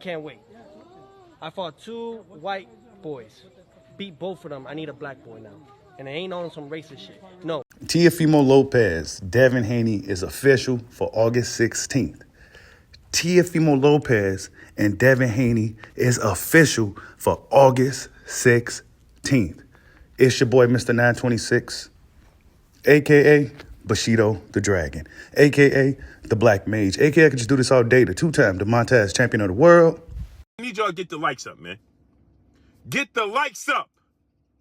can't wait. I fought 2 white boys. Beat both of them. I need a black boy now. And it ain't on some racist shit. No. Teofimo Lopez, Devin Haney is official for August 16th. Teofimo Lopez and Devin Haney is official for August 16th. It's your boy, Mr. 926, a.k.a. Bushido the Dragon, a.k.a. the Black Mage, a.k.a. I could just do this all day, the 2-time DeMontage champion of the world. I need y'all to get the likes up, man. Get the likes up.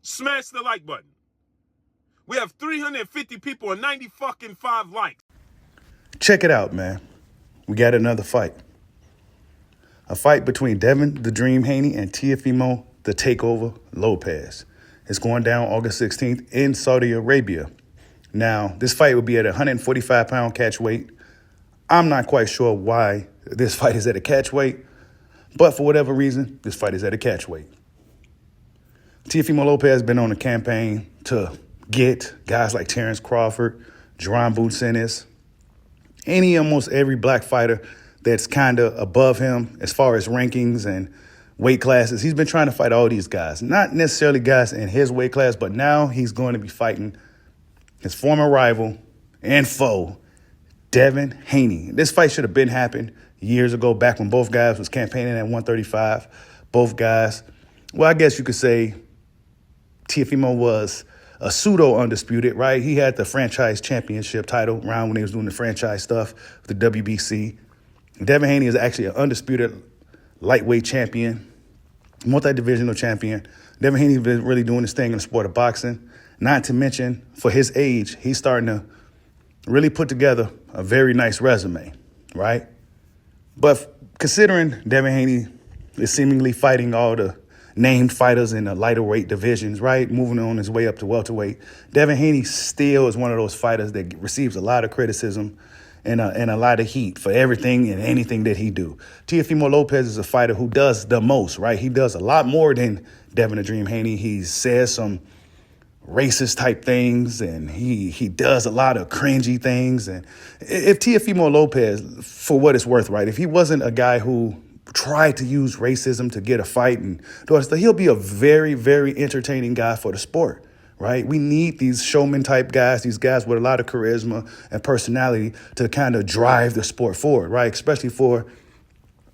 Smash the like button. We have 350 people and 95 likes. Check it out, man. We got another fight. A fight between Devin the Dream Haney and Teofimo the Takeover Lopez. It's going down August 16th in Saudi Arabia. Now, this fight will be at 145-pound catch weight. I'm not quite sure why this fight is at a catch weight, but for whatever reason, this fight is at a catch weight. Teofimo Lopez has been on a campaign to get guys like Terrence Crawford, Jerron Boots Ennis, almost every black fighter that's kind of above him as far as rankings and weight classes. He's been trying to fight all these guys, not necessarily guys in his weight class, but now he's going to be fighting his former rival and foe, Devin Haney. This fight should have been happened years ago, back when both guys was campaigning at 135. Both guys, well, I guess you could say Teofimo was a pseudo-undisputed, right? He had the franchise championship title around when he was doing the franchise stuff, the WBC. Devin Haney is actually an undisputed lightweight champion, multi-divisional champion. Devin Haney has been really doing his thing in the sport of boxing. Not to mention, for his age, he's starting to really put together a very nice resume, right? But considering Devin Haney is seemingly fighting all the named fighters in the lighter weight divisions, right? Moving on his way up to welterweight. Devin Haney still is one of those fighters that receives a lot of criticism and a lot of heat for everything and anything that he do. Teofimo Lopez is a fighter who does the most, right? He does a lot more than Devin the Dream Haney. He says some racist type things, and he does a lot of cringy things. And if Teofimo Lopez, for what it's worth, right, if he wasn't a guy who tried to use racism to get a fight and do all that stuff, he'll be a very, very entertaining guy for the sport, right? We need these showman type guys, these guys with a lot of charisma and personality to kind of drive the sport forward, right? Especially for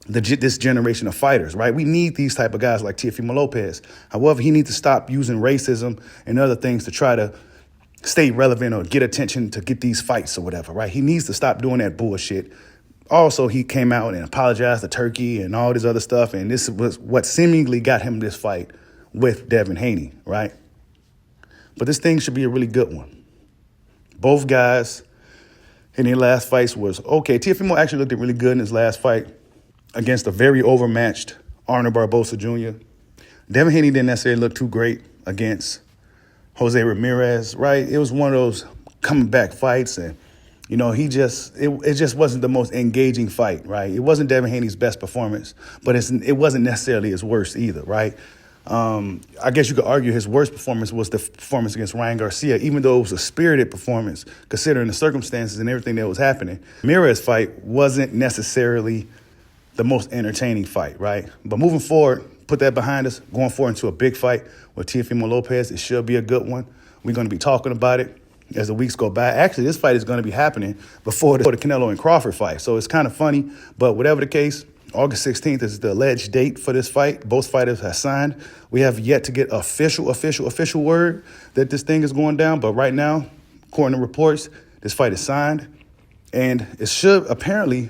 this generation of fighters, right? We need these type of guys like Teofimo Lopez. However, he needs to stop using racism and other things to try to stay relevant or get attention to get these fights or whatever, right? He needs to stop doing that bullshit. Also, he came out and apologized to Turkey and all this other stuff, and this was what seemingly got him this fight with Devin Haney, right? But this thing should be a really good one. Both guys in their last fights was okay. Teofimo actually looked really good in his last fight against a very overmatched Arnold Barbosa Jr. Devin Haney didn't necessarily look too great against Jose Ramirez, right? It was one of those coming back fights, and you know, it just wasn't the most engaging fight, right? It wasn't Devin Haney's best performance, but it wasn't necessarily his worst either, right? I guess you could argue his worst performance was the performance against Ryan Garcia, even though it was a spirited performance, considering the circumstances and everything that was happening. Ramirez's fight wasn't necessarily the most entertaining fight, right? But moving forward, put that behind us, going forward into a big fight with Teofimo Lopez, it should be a good one. We're going to be talking about it as the weeks go by. Actually, this fight is going to be happening before the Canelo and Crawford fight. So it's kind of funny, but whatever the case, August 16th is the alleged date for this fight. Both fighters have signed. We have yet to get official word that this thing is going down. But right now, according to reports, this fight is signed. And it should apparently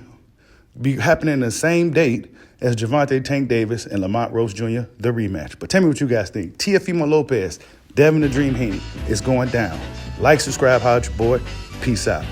be happening the same date as Gervonta Tank Davis and Lamont Rose Jr., the rematch. But tell me what you guys think. Teofimo Lopez, Devin the Dream Haney is going down. Like, subscribe, holler at your boy. Peace out.